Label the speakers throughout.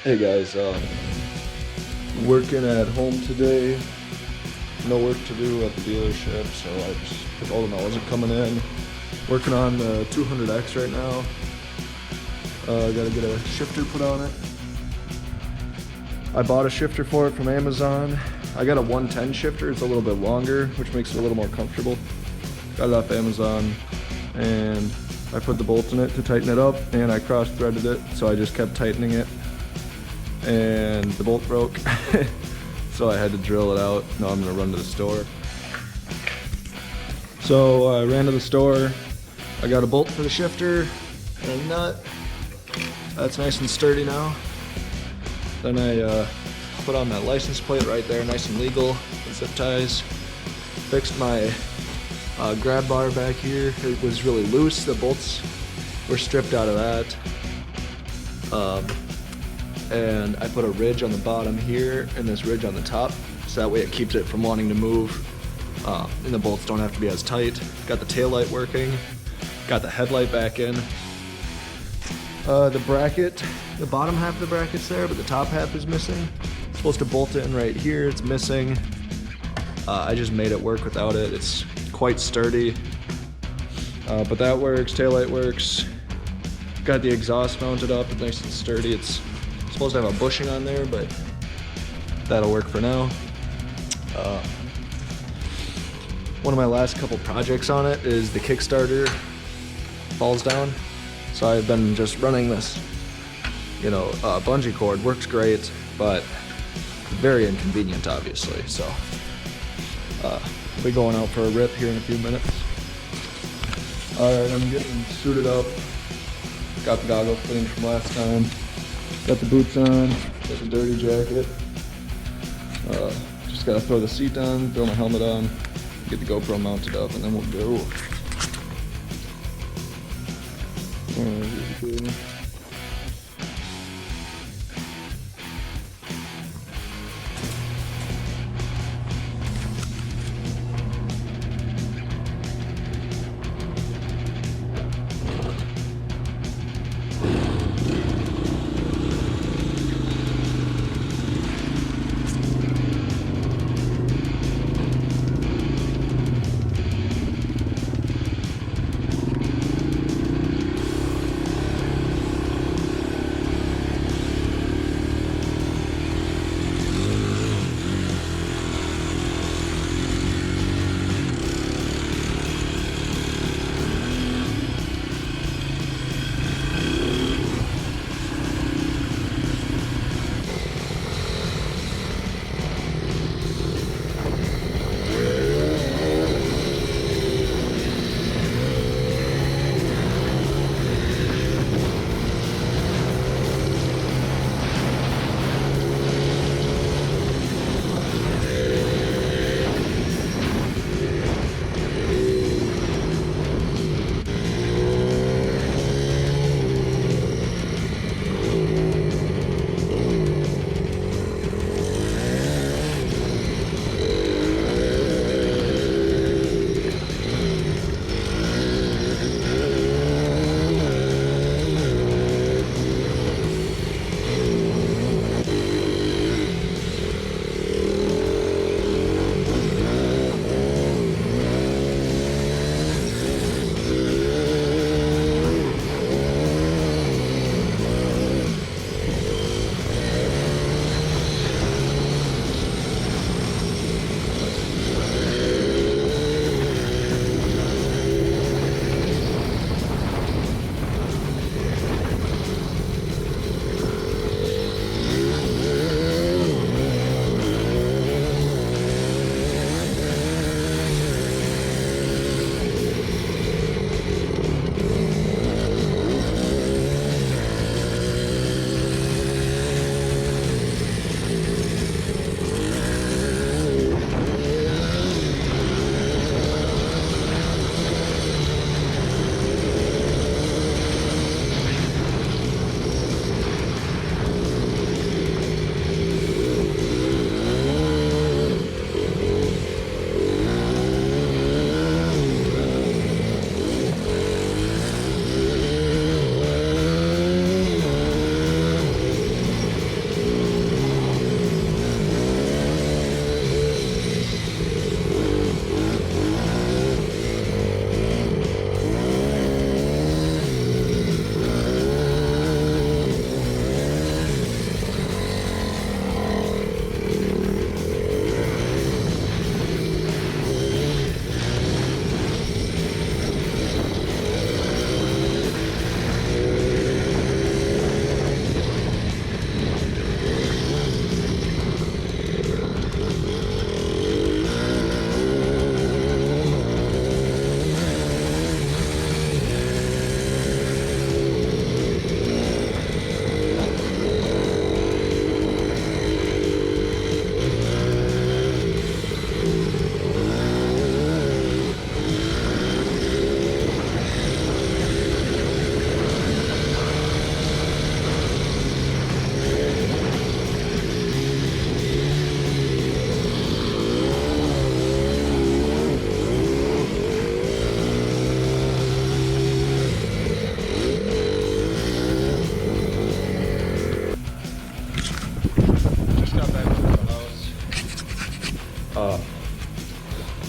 Speaker 1: Hey guys, working at home today. No work to do at the dealership, so I just told them I wasn't coming in. Working on the 200X right now. Gotta get a shifter put on it. I bought a shifter for it from Amazon. I got a 110 shifter. It's a little bit longer, which makes it a little more comfortable. Got it off Amazon, and I put the bolt in it to tighten it up, and I cross-threaded it, so I just kept tightening it. And the bolt broke, so I had to drill it out. Now I'm gonna run to the store. So I ran to the store. I got a bolt for the shifter and a nut. That's nice and sturdy now. Then I put on that license plate right there, nice and legal, with zip ties. Fixed my grab bar back here. It was really loose. The bolts were stripped out of that. And I put a ridge on the bottom here and this ridge on the top, so that way it keeps it from wanting to move, and the bolts don't have to be as tight. Got the tail light working, got the headlight back in. The bracket, the bottom half of the bracket's there, but the top half is missing. It's supposed to bolt it in right here, it's missing. I just made it work without it. It's quite sturdy, but that works, tail light works. Got the exhaust mounted up, it's nice and sturdy. It's supposed to have a bushing on there, but that'll work for now. One of my last couple projects on it is the Kickstarter falls down. So I've been just running this, bungee cord. Works great, but very inconvenient, obviously. So I'll be going out for a rip here in a few minutes. All right, I'm getting suited up. Got the goggles finished from last time. Got the boots on, got the dirty jacket. Just gotta throw the seat on, throw my helmet on, get the GoPro mounted up, and then we'll go. Alright,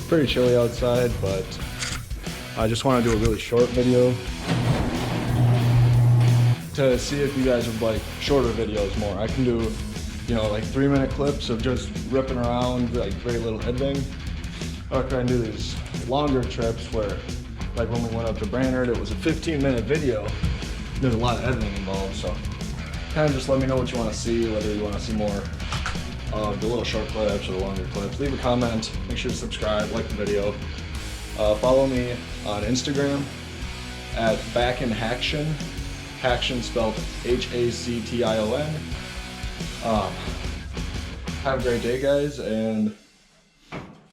Speaker 1: pretty chilly outside, but I just want to do a really short video to see if you guys would like shorter videos more. I can do, you know, like 3-minute clips of just ripping around, like very little editing. Or I can do these longer trips where, like when we went up to Brainerd, it was a 15-minute video. There's a lot of editing involved, so kind of just let me know what you want to see, whether you want to see more of the little short clips or the longer clips. Leave a comment, make sure to subscribe, like the video. Follow me on Instagram at backinhaction. Haction spelled H-A-C-T-I-O-N. Have a great day, guys, and